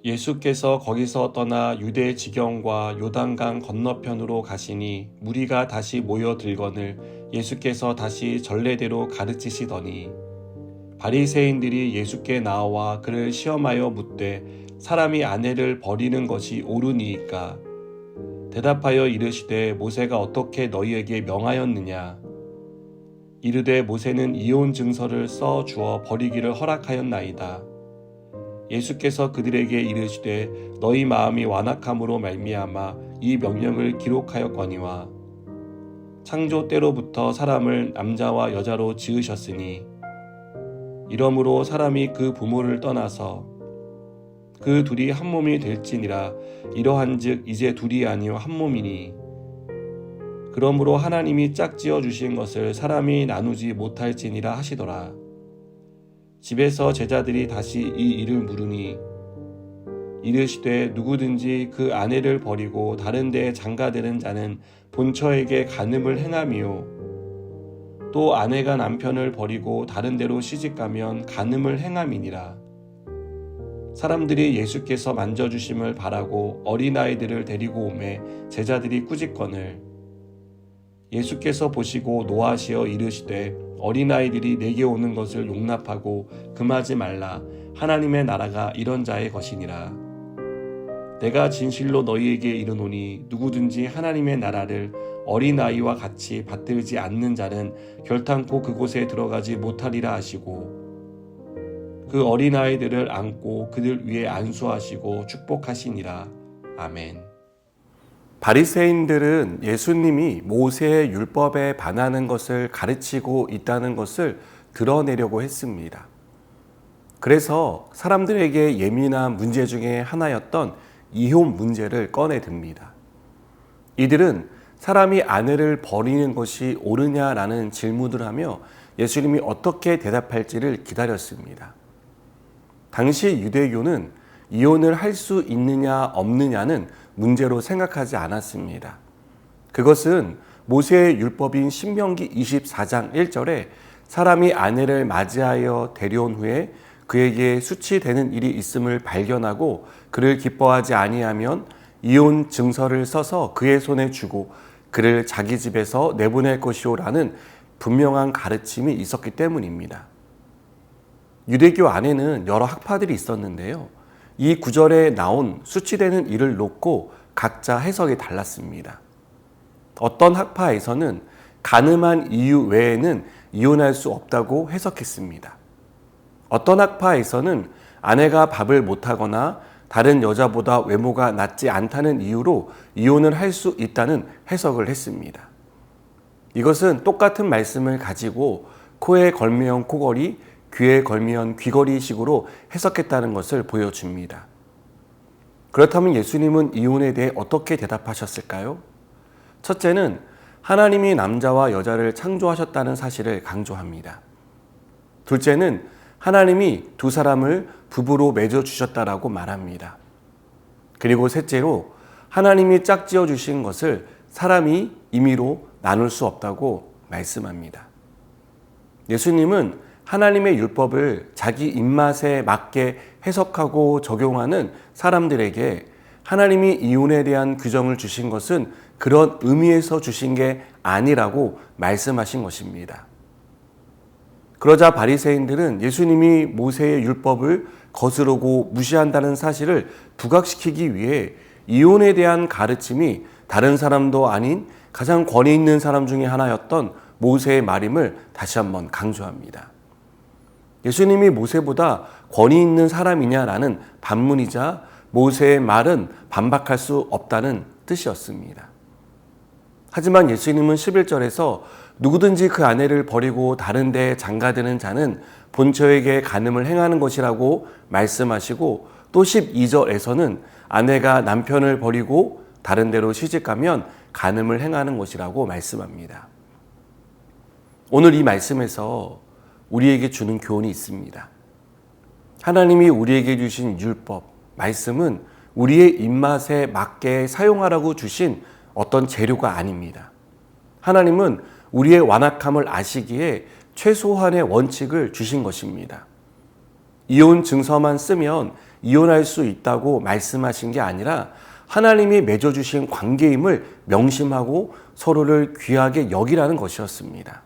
예수께서 거기서 떠나 유대 지경과 요단강 건너편으로 가시니 무리가 다시 모여들거늘 예수께서 다시 전례대로 가르치시더니 바리새인들이 예수께 나와 그를 시험하여 묻되 사람이 아내를 버리는 것이 옳으니이까? 대답하여 이르시되 모세가 어떻게 너희에게 명하였느냐? 이르되 모세는 이혼 증서를 써 주어 버리기를 허락하였나이다. 예수께서 그들에게 이르시되 너희 마음이 완악함으로 말미암아 이 명령을 기록하였거니와 창조 때로부터 사람을 남자와 여자로 지으셨으니 이러므로 사람이 그 부모를 떠나서 그 둘이 한 몸이 될지니라. 이러한즉 이제 둘이 아니요 한 몸이니 그러므로 하나님이 짝지어 주신 것을 사람이 나누지 못할지니라 하시더라. 집에서 제자들이 다시 이 일을 물으니 이르시되 누구든지 그 아내를 버리고 다른 데에 장가드는 자는 본처에게 간음을 행함이요 또 아내가 남편을 버리고 다른 데로 시집가면 간음을 행함이니라. 사람들이 예수께서 만져주심을 바라고 어린아이들을 데리고 오매 제자들이 꾸짖거늘 예수께서 보시고 노하시어 이르시되 어린아이들이 내게 오는 것을 용납하고 금하지 말라. 하나님의 나라가 이런 자의 것이니라. 내가 진실로 너희에게 이르노니 누구든지 하나님의 나라를 어린아이와 같이 받들지 않는 자는 결탄코 그곳에 들어가지 못하리라 하시고 그 어린아이들을 안고 그들 위에 안수하시고 축복하시니라. 아멘. 바리새인들은 예수님이 모세의 율법에 반하는 것을 가르치고 있다는 것을 드러내려고 했습니다. 그래서 사람들에게 예민한 문제 중에 하나였던 이혼 문제를 꺼내듭니다. 이들은 사람이 아내를 버리는 것이 옳으냐라는 질문을 하며 예수님이 어떻게 대답할지를 기다렸습니다. 당시 유대교는 이혼을 할 수 있느냐 없느냐는 문제로 생각하지 않았습니다. 그것은 모세의 율법인 신명기 24장 1절에 사람이 아내를 맞이하여 데려온 후에 그에게 수치되는 일이 있음을 발견하고 그를 기뻐하지 아니하면 이혼 증서를 써서 그의 손에 주고 그를 자기 집에서 내보낼 것이오라는 분명한 가르침이 있었기 때문입니다. 유대교 안에는 여러 학파들이 있었는데요. 이 구절에 나온 수치되는 일을 놓고 각자 해석이 달랐습니다. 어떤 학파에서는 간음한 이유 외에는 이혼할 수 없다고 해석했습니다. 어떤 학파에서는 아내가 밥을 못하거나 다른 여자보다 외모가 낫지 않다는 이유로 이혼을 할 수 있다는 해석을 했습니다. 이것은 똑같은 말씀을 가지고 코에 걸면 코걸이, 귀에 걸면 귀걸이 식으로 해석했다는 것을 보여줍니다. 그렇다면 예수님은 이혼에 대해 어떻게 대답하셨을까요? 첫째는 하나님이 남자와 여자를 창조하셨다는 사실을 강조합니다. 둘째는 하나님이 두 사람을 부부로 맺어주셨다라고 말합니다. 그리고 셋째로 하나님이 짝지어 주신 것을 사람이 임의로 나눌 수 없다고 말씀합니다. 예수님은 하나님의 율법을 자기 입맛에 맞게 해석하고 적용하는 사람들에게 하나님이 이혼에 대한 규정을 주신 것은 그런 의미에서 주신 게 아니라고 말씀하신 것입니다. 그러자 바리새인들은 예수님이 모세의 율법을 거스르고 무시한다는 사실을 부각시키기 위해 이혼에 대한 가르침이 다른 사람도 아닌 가장 권위 있는 사람 중에 하나였던 모세의 말임을 다시 한번 강조합니다. 예수님이 모세보다 권위 있는 사람이냐라는 반문이자 모세의 말은 반박할 수 없다는 뜻이었습니다. 하지만 예수님은 11절에서 누구든지 그 아내를 버리고 다른 데에 장가드는 자는 본처에게 간음을 행하는 것이라고 말씀하시고 또 12절에서는 아내가 남편을 버리고 다른 데로 시집가면 간음을 행하는 것이라고 말씀합니다. 오늘 이 말씀에서 우리에게 주는 교훈이 있습니다. 하나님이 우리에게 주신 율법, 말씀은 우리의 입맛에 맞게 사용하라고 주신 어떤 재료가 아닙니다. 하나님은 우리의 완악함을 아시기에 최소한의 원칙을 주신 것입니다. 이혼 증서만 쓰면 이혼할 수 있다고 말씀하신 게 아니라 하나님이 맺어주신 관계임을 명심하고 서로를 귀하게 여기라는 것이었습니다.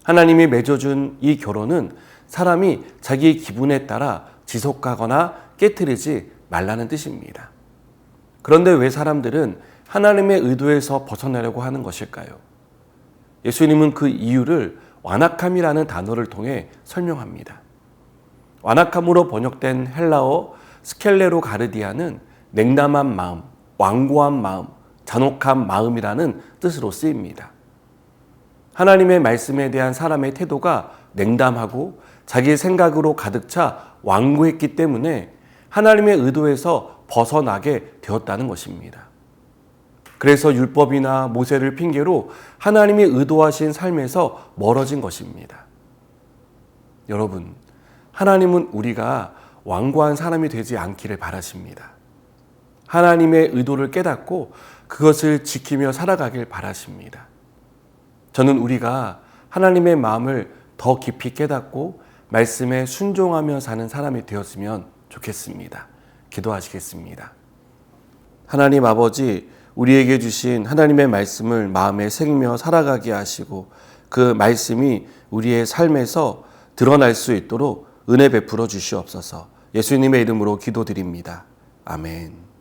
하나님이 맺어준 이 결혼은 사람이 자기 기분에 따라 지속하거나 깨트리지 말라는 뜻입니다. 그런데 왜 사람들은 하나님의 의도에서 벗어나려고 하는 것일까요? 예수님은 그 이유를 완악함이라는 단어를 통해 설명합니다. 완악함으로 번역된 헬라어 스켈레로 가르디아는 냉담한 마음, 완고한 마음, 잔혹한 마음이라는 뜻으로 쓰입니다. 하나님의 말씀에 대한 사람의 태도가 냉담하고 자기 생각으로 가득 차 완고했기 때문에 하나님의 의도에서 벗어나게 되었다는 것입니다. 그래서 율법이나 모세를 핑계로 하나님이 의도하신 삶에서 멀어진 것입니다. 여러분, 하나님은 우리가 완고한 사람이 되지 않기를 바라십니다. 하나님의 의도를 깨닫고 그것을 지키며 살아가길 바라십니다. 저는 우리가 하나님의 마음을 더 깊이 깨닫고 말씀에 순종하며 사는 사람이 되었으면 좋겠습니다. 기도하시겠습니다. 하나님 아버지, 우리에게 주신 하나님의 말씀을 마음에 새기며 살아가게 하시고 그 말씀이 우리의 삶에서 드러날 수 있도록 은혜 베풀어 주시옵소서. 예수님의 이름으로 기도드립니다. 아멘.